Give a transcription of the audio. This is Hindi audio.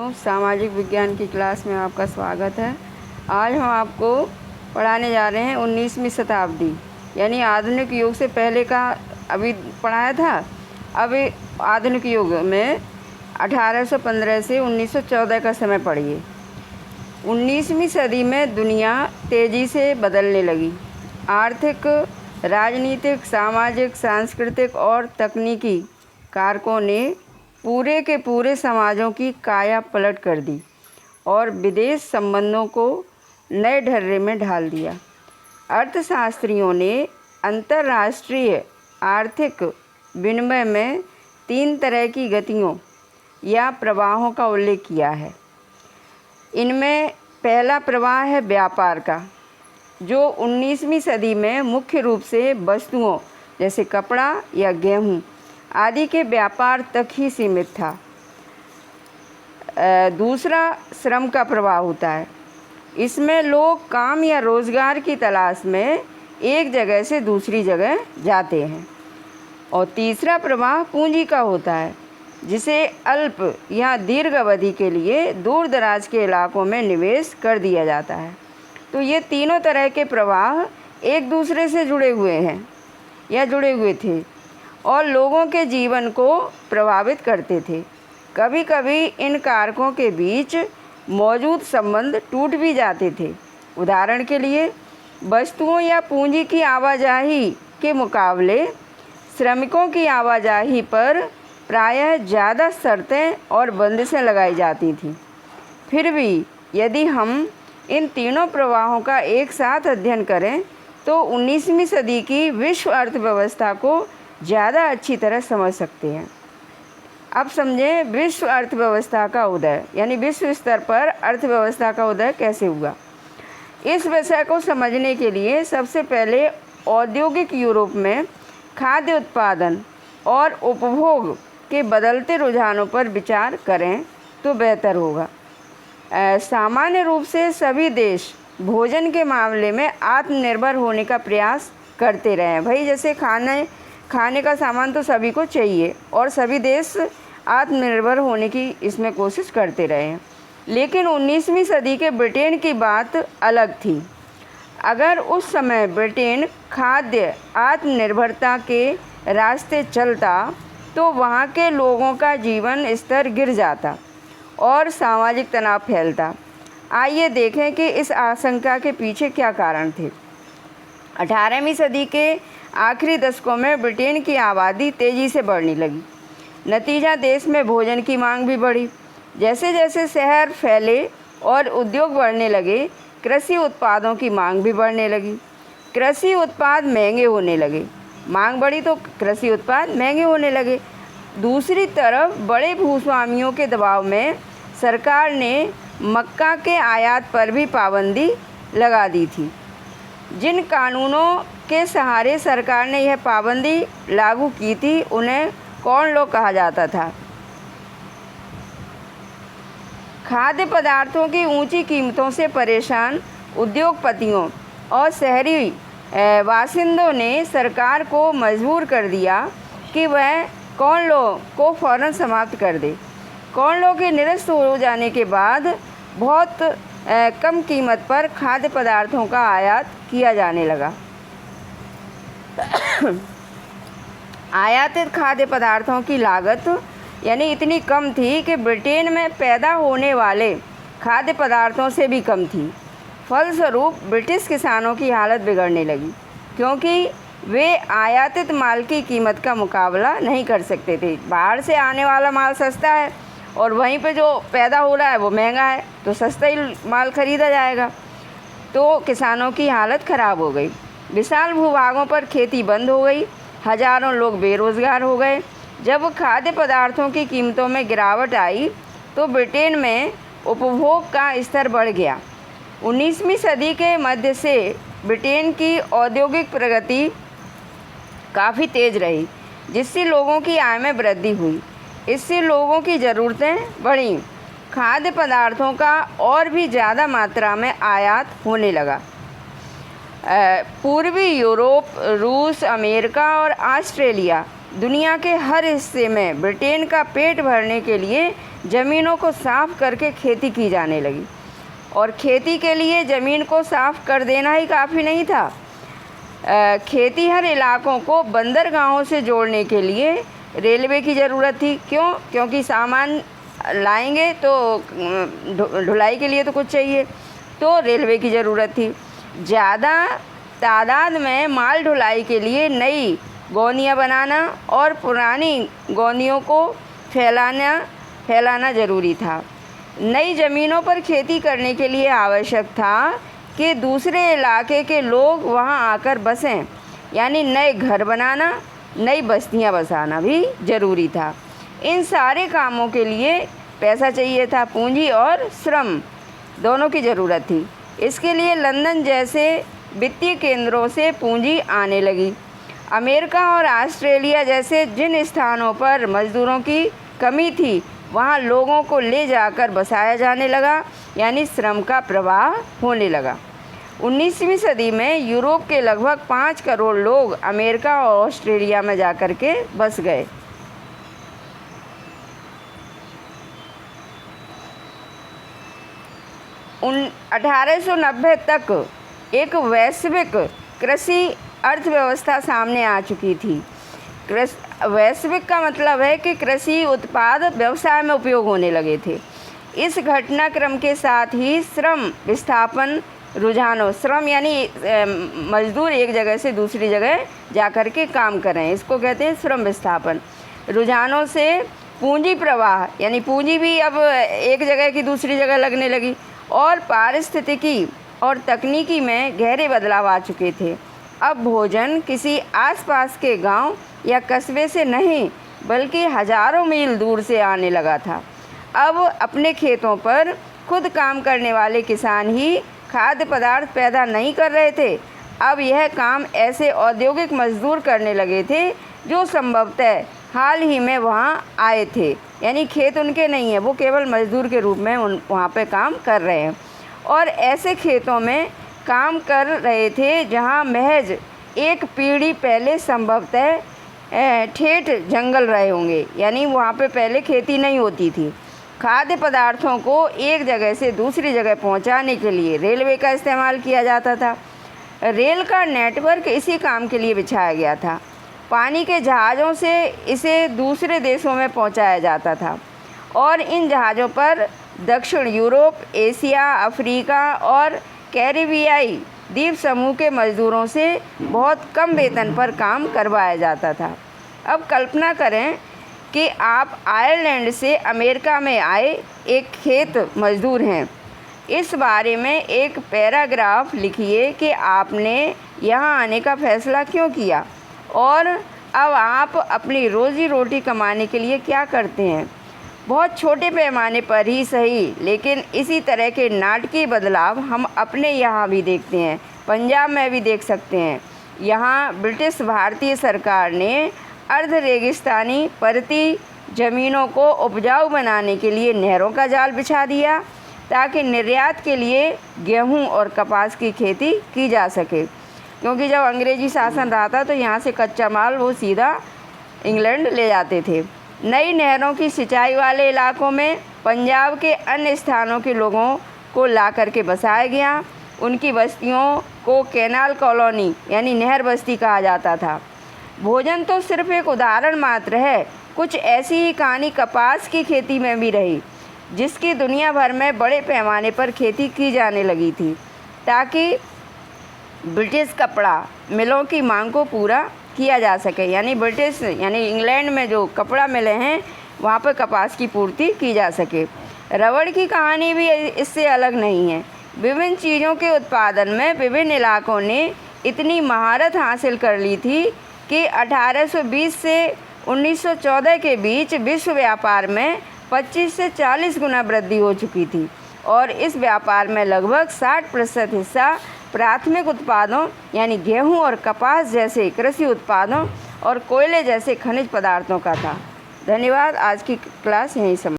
बच्चों, सामाजिक विज्ञान की क्लास में आपका स्वागत है। आज हम आपको पढ़ाने जा रहे हैं 19वीं शताब्दी यानी आधुनिक युग से पहले का अभी पढ़ाया था। अब आधुनिक युग में 1815 से 1914 का समय पढ़िए। 19वीं सदी में दुनिया तेज़ी से बदलने लगी। आर्थिक, राजनीतिक, सामाजिक, सांस्कृतिक और तकनीकी कारकों ने पूरे के पूरे समाजों की काया पलट कर दी और विदेश संबंधों को नए ढर्रे में ढाल दिया। अर्थशास्त्रियों ने अंतर्राष्ट्रीय आर्थिक विनिमय में 3 तरह की गतियों या प्रवाहों का उल्लेख किया है। इनमें पहला प्रवाह है व्यापार का, जो 19वीं सदी में मुख्य रूप से वस्तुओं जैसे कपड़ा या गेहूं आदि के व्यापार तक ही सीमित था। दूसरा श्रम का प्रवाह होता है। इसमें लोग काम या रोज़गार की तलाश में एक जगह से दूसरी जगह जाते हैं। और तीसरा प्रवाह पूंजी का होता है, जिसे अल्प या दीर्घ अवधि के लिए दूर दराज के इलाकों में निवेश कर दिया जाता है। तो ये तीनों तरह के प्रवाह एक दूसरे से जुड़े हुए हैं या जुड़े हुए थे और लोगों के जीवन को प्रभावित करते थे। कभी कभी इन कारकों के बीच मौजूद संबंध टूट भी जाते थे। उदाहरण के लिए, वस्तुओं या पूंजी की आवाजाही के मुकाबले श्रमिकों की आवाजाही पर प्रायः ज़्यादा शर्तें और बंदिशें लगाई जाती थीं। फिर भी यदि हम इन तीनों प्रवाहों का एक साथ अध्ययन करें तो 19वीं सदी की विश्व अर्थव्यवस्था को ज़्यादा अच्छी तरह समझ सकते हैं। अब समझें विश्व अर्थव्यवस्था का उदय यानी विश्व स्तर पर अर्थव्यवस्था का उदय कैसे हुआ। इस विषय को समझने के लिए सबसे पहले औद्योगिक यूरोप में खाद्य उत्पादन और उपभोग के बदलते रुझानों पर विचार करें तो बेहतर होगा। सामान्य रूप से सभी देश भोजन के मामले में आत्मनिर्भर होने का प्रयास करते रहे हैं। भाई, जैसे खाने का सामान तो सभी को चाहिए और सभी देश आत्मनिर्भर होने की इसमें कोशिश करते रहे हैं। लेकिन 19वीं सदी के ब्रिटेन की बात अलग थी। अगर उस समय ब्रिटेन खाद्य आत्मनिर्भरता के रास्ते चलता तो वहाँ के लोगों का जीवन स्तर गिर जाता और सामाजिक तनाव फैलता। आइए देखें कि इस आशंका के पीछे क्या कारण थे। 18वीं सदी के आखिरी दशकों में ब्रिटेन की आबादी तेज़ी से बढ़ने लगी। नतीजा देश में भोजन की मांग भी बढ़ी। जैसे जैसे शहर फैले और उद्योग बढ़ने लगे, कृषि उत्पादों की मांग भी बढ़ने लगी। कृषि उत्पाद महंगे होने लगे। मांग बढ़ी तो कृषि उत्पाद महंगे होने लगे। दूसरी तरफ बड़े भूस्वामियों के दबाव में सरकार ने मक्का के आयात पर भी पाबंदी लगा दी थी। जिन कानूनों के सहारे सरकार ने यह पाबंदी लागू की थी उन्हें कॉर्न लॉ कहा जाता था। खाद्य पदार्थों की ऊंची कीमतों से परेशान उद्योगपतियों और शहरी बासिंदों ने सरकार को मजबूर कर दिया कि वह कॉर्न लॉ को फ़ौरन समाप्त कर दे। कॉर्न लॉ के निरस्त हो जाने के बाद बहुत कम कीमत पर खाद्य पदार्थों का आयात किया जाने लगा। आयातित खाद्य पदार्थों की लागत यानी इतनी कम थी कि ब्रिटेन में पैदा होने वाले खाद्य पदार्थों से भी कम थी। फलस्वरूप ब्रिटिश किसानों की हालत बिगड़ने लगी, क्योंकि वे आयातित माल की कीमत का मुकाबला नहीं कर सकते थे। बाहर से आने वाला माल सस्ता है और वहीं पे जो पैदा हो रहा है वो महंगा है, तो सस्ता ही माल खरीदा जाएगा। तो किसानों की हालत ख़राब हो गई। विशाल भूभागों पर खेती बंद हो गई। हज़ारों लोग बेरोज़गार हो गए। जब खाद्य पदार्थों की कीमतों में गिरावट आई तो ब्रिटेन में उपभोग का स्तर बढ़ गया। 19वीं सदी के मध्य से ब्रिटेन की औद्योगिक प्रगति काफ़ी तेज़ रही, जिससे लोगों की आय में वृद्धि हुई। इससे लोगों की ज़रूरतें बढ़ीं। खाद्य पदार्थों का और भी ज़्यादा मात्रा में आयात होने लगा। पूर्वी यूरोप, रूस, अमेरिका और ऑस्ट्रेलिया दुनिया के हर हिस्से में ब्रिटेन का पेट भरने के लिए ज़मीनों को साफ करके खेती की जाने लगी। और खेती के लिए ज़मीन को साफ कर देना ही काफ़ी नहीं था, खेतीहर इलाकों को बंदरगाहों से जोड़ने के लिए रेलवे की ज़रूरत थी। क्यों? क्योंकि सामान लाएंगे तो ढुलाई के लिए तो कुछ चाहिए, तो रेलवे की ज़रूरत थी। ज़्यादा तादाद में माल ढुलाई के लिए नई गौनियाँ बनाना और पुरानी गौनियों को फैलाना ज़रूरी था। नई ज़मीनों पर खेती करने के लिए आवश्यक था कि दूसरे इलाके के लोग वहां आकर बसें, यानी नए घर बनाना, नई बस्तियां बसाना भी ज़रूरी था। इन सारे कामों के लिए पैसा चाहिए था, पूंजी और श्रम दोनों की ज़रूरत थी। इसके लिए लंदन जैसे वित्तीय केंद्रों से पूंजी आने लगी। अमेरिका और ऑस्ट्रेलिया जैसे जिन स्थानों पर मज़दूरों की कमी थी, वहाँ लोगों को ले जाकर बसाया जाने लगा, यानी श्रम का प्रवाह होने लगा। 19वीं सदी में यूरोप के लगभग 5 करोड़ लोग अमेरिका और ऑस्ट्रेलिया में जाकर के बस गए। 1890 तक एक वैश्विक कृषि अर्थव्यवस्था सामने आ चुकी थी। वैश्विक का मतलब है कि कृषि उत्पाद व्यवसाय में उपयोग होने लगे थे। इस घटनाक्रम के साथ ही श्रम विस्थापन रुझानों, श्रम यानी मजदूर एक जगह से दूसरी जगह जाकर के काम कर रहे हैं, इसको कहते हैं श्रम विस्थापन रुझानों से पूंजी प्रवाह, यानी पूंजी भी अब एक जगह की दूसरी जगह लगने लगी, और पारिस्थितिकी और तकनीकी में गहरे बदलाव आ चुके थे। अब भोजन किसी आसपास के गांव या कस्बे से नहीं, बल्कि हज़ारों मील दूर से आने लगा था। अब अपने खेतों पर खुद काम करने वाले किसान ही खाद्य पदार्थ पैदा नहीं कर रहे थे। अब यह काम ऐसे औद्योगिक मजदूर करने लगे थे जो संभवतः हाल ही में वहाँ आए थे, यानी खेत उनके नहीं है, वो केवल मजदूर के रूप में वहाँ पे काम कर रहे हैं। और ऐसे खेतों में काम कर रहे थे जहाँ महज एक पीढ़ी पहले संभवतः ठेठ जंगल रहे होंगे, यानी वहाँ पे पहले खेती नहीं होती थी। खाद्य पदार्थों को एक जगह से दूसरी जगह पहुँचाने के लिए रेलवे का इस्तेमाल किया जाता था। रेल का नेटवर्क इसी काम के लिए बिछाया गया था। पानी के जहाज़ों से इसे दूसरे देशों में पहुँचाया जाता था, और इन जहाज़ों पर दक्षिण यूरोप, एशिया, अफ्रीका और कैरिबियाई द्वीप समूह के मज़दूरों से बहुत कम वेतन पर काम करवाया जाता था। अब कल्पना करें कि आप आयरलैंड से अमेरिका में आए एक खेत मज़दूर हैं। इस बारे में एक पैराग्राफ लिखिए कि आपने यहाँ आने का फ़ैसला क्यों किया और अब आप अपनी रोज़ी रोटी कमाने के लिए क्या करते हैं। बहुत छोटे पैमाने पर ही सही, लेकिन इसी तरह के नाटकीय बदलाव हम अपने यहाँ भी देखते हैं, पंजाब में भी देख सकते हैं। यहाँ ब्रिटिश भारतीय सरकार ने अर्ध रेगिस्तानी परती ज़मीनों को उपजाऊ बनाने के लिए नहरों का जाल बिछा दिया, ताकि निर्यात के लिए गेहूं और कपास की खेती की जा सके। क्योंकि जब अंग्रेजी शासन रहा था तो यहाँ से कच्चा माल वो सीधा इंग्लैंड ले जाते थे। नई नहरों की सिंचाई वाले इलाकों में पंजाब के अन्य स्थानों के लोगों को ला करके बसाया गया। उनकी बस्तियों को कैनाल कॉलोनी यानी नहर बस्ती कहा जाता था। भोजन तो सिर्फ एक उदाहरण मात्र है, कुछ ऐसी ही कहानी कपास की खेती में भी रही, जिसकी दुनिया भर में बड़े पैमाने पर खेती की जाने लगी थी, ताकि ब्रिटिश कपड़ा मिलों की मांग को पूरा किया जा सके। यानी ब्रिटिश यानी इंग्लैंड में जो कपड़ा मिले हैं वहाँ पर कपास की पूर्ति की जा सके। रबड़ की कहानी भी इससे अलग नहीं है। विभिन्न चीज़ों के उत्पादन में विभिन्न इलाकों ने इतनी महारत हासिल कर ली थी कि 1820 से 1914 के बीच विश्व व्यापार में 25 से 40 गुना वृद्धि हो चुकी थी, और इस व्यापार में लगभग 60% हिस्सा प्राथमिक उत्पादों यानी गेहूं और कपास जैसे कृषि उत्पादों और कोयले जैसे खनिज पदार्थों का था। धन्यवाद। आज की क्लास यहीं समाप्त।